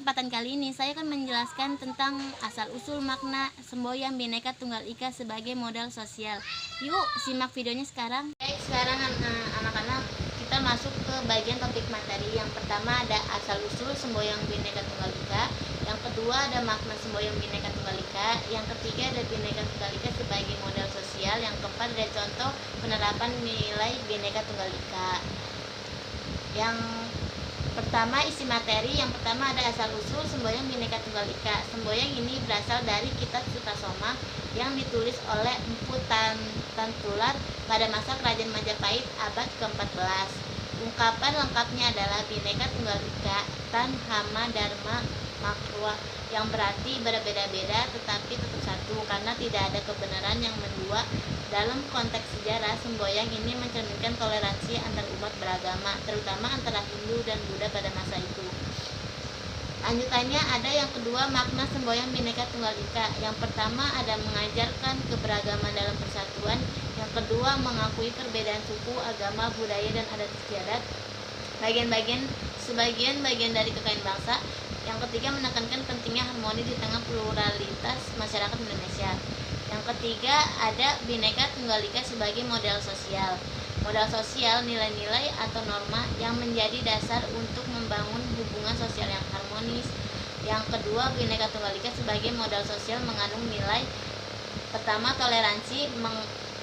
kesempatan kali ini saya akan menjelaskan tentang asal-usul makna semboyan Bhinneka Tunggal Ika sebagai modal sosial. Yuk, simak videonya sekarang. Baik, sekarang anak-anak kita masuk ke bagian topik materi. Yang pertama ada asal-usul semboyan Bhinneka Tunggal Ika. Yang kedua ada makna semboyan Bhinneka Tunggal Ika. Yang ketiga ada Bhinneka Tunggal Ika sebagai modal sosial. Yang keempat ada contoh penerapan nilai Bhinneka Tunggal Ika. Yang pertama isi materi, yang pertama ada asal-usul semboyan Bhinneka Tunggal Ika. Semboyan ini berasal dari kitab Sutasoma yang ditulis oleh Empu Tantular pada masa Kerajaan Majapahit abad ke-14. Ungkapan lengkapnya adalah Bhinneka Tunggal Ika Tan Hama Dharma Makrwa, yang berarti berbeda-beda tetapi tetap satu, karena tidak ada kebenaran yang mendua. Dalam konteks sejarah, semboyan ini mencerminkan toleransi antar umat beragama, terutama antara Hindu dan Buddha pada masa itu. Lanjutannya ada yang kedua, makna semboyan Bhinneka Tunggal Ika. Yang pertama ada mengajarkan keberagaman dalam persatuan. Yang kedua mengakui perbedaan suku, agama, budaya, dan adat istiadat sebagian bagian dari kekayaan bangsa. Yang ketiga menekankan pentingnya harmoni di tengah pluralitas masyarakat Indonesia. Yang ketiga ada Bhinneka Tunggal Ika sebagai modal sosial. Modal sosial nilai-nilai atau norma yang menjadi dasar untuk membangun hubungan sosial yang harmonis. Yang kedua, Bhinneka Tunggal Ika sebagai modal sosial mengandung nilai pertama toleransi,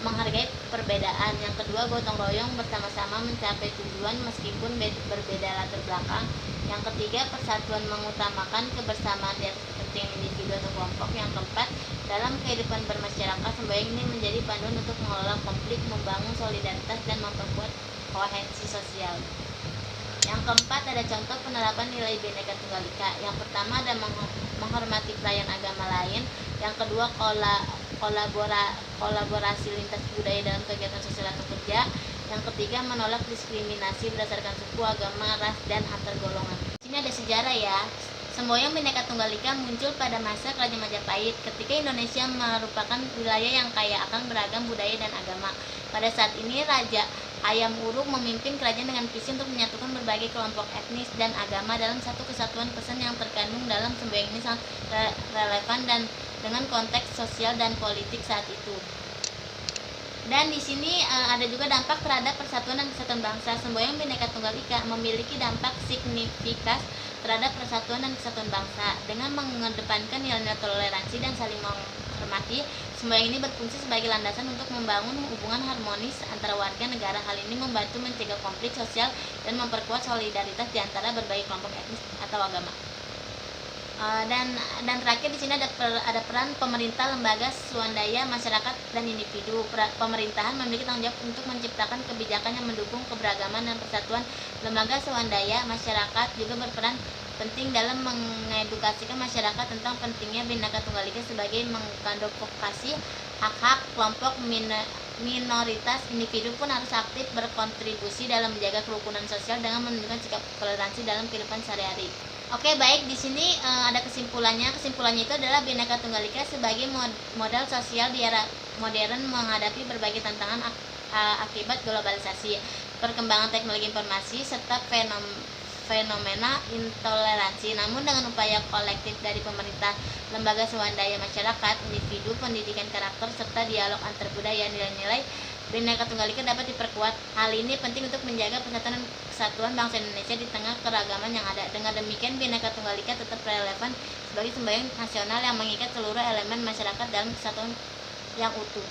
menghargai perbedaan. Yang kedua, gotong royong bersama-sama mencapai tujuan meskipun berbeda latar belakang. Yang ketiga, persatuan mengutamakan kebersamaan di atas kepentingan individu atau kelompok. Yang keempat, dalam kehidupan bermasyarakat, semboyan ini menjadi panduan untuk mengelola konflik, membangun solidaritas, dan memperkuat koherensi sosial. Yang keempat ada contoh penerapan nilai Bhinneka Tunggal Ika. Yang pertama ada menghormati perayaan agama lain. Yang kedua kolaborasi lintas budaya dalam kegiatan sosial atau kerja. Yang ketiga menolak diskriminasi berdasarkan suku, agama, ras, dan antar golongan. Di sini ada sejarah ya. Semboyan Bhinneka Tunggal Ika muncul pada masa Kerajaan Majapahit ketika Indonesia merupakan wilayah yang kaya akan beragam budaya dan agama. Pada saat ini Raja Hayam Wuruk memimpin kerajaan dengan visi untuk menyatukan berbagai kelompok etnis dan agama dalam satu kesatuan. Pesan yang terkandung dalam semboyan ini sangat relevan dan dengan konteks sosial dan politik saat itu. Dan di sini ada juga dampak terhadap persatuan dan kesatuan bangsa. Semboyan Bhinneka Tunggal Ika memiliki dampak signifikan terhadap persatuan dan kesatuan bangsa. Dengan mengedepankan nilai-nilai toleransi dan saling menghormati, semboyan ini berfungsi sebagai landasan untuk membangun hubungan harmonis antara warga negara. Hal ini membantu mencegah konflik sosial dan memperkuat solidaritas di antara berbagai kelompok etnis atau agama. Dan terakhir di sini ada peran pemerintah, lembaga swadaya, masyarakat, dan individu. Pemerintahan memiliki tanggung jawab untuk menciptakan kebijakan yang mendukung keberagaman dan persatuan. Lembaga swadaya, masyarakat juga berperan penting dalam mengedukasikan masyarakat tentang pentingnya Bhinneka Tunggal Ika sebagai mengadvokasi hak-hak kelompok minoritas. Individu pun harus aktif berkontribusi dalam menjaga kerukunan sosial dengan menunjukkan sikap toleransi dalam kehidupan sehari-hari. Oke, baik, di sini ada kesimpulannya. Kesimpulannya itu adalah Bhinneka Tunggal Ika sebagai modal sosial di era modern menghadapi berbagai tantangan akibat globalisasi, perkembangan teknologi informasi, serta fenomena intoleransi. Namun dengan upaya kolektif dari pemerintah, lembaga swadaya, masyarakat, individu, pendidikan karakter, serta dialog antar budaya, nilai-nilai Bhinneka Tunggal Ika dapat diperkuat. Hal ini penting untuk menjaga persatuan dan kesatuan bangsa Indonesia di tengah keragaman yang ada. Dengan demikian, Bhinneka Tunggal Ika tetap relevan sebagai semboyan nasional yang mengikat seluruh elemen masyarakat dalam kesatuan yang utuh.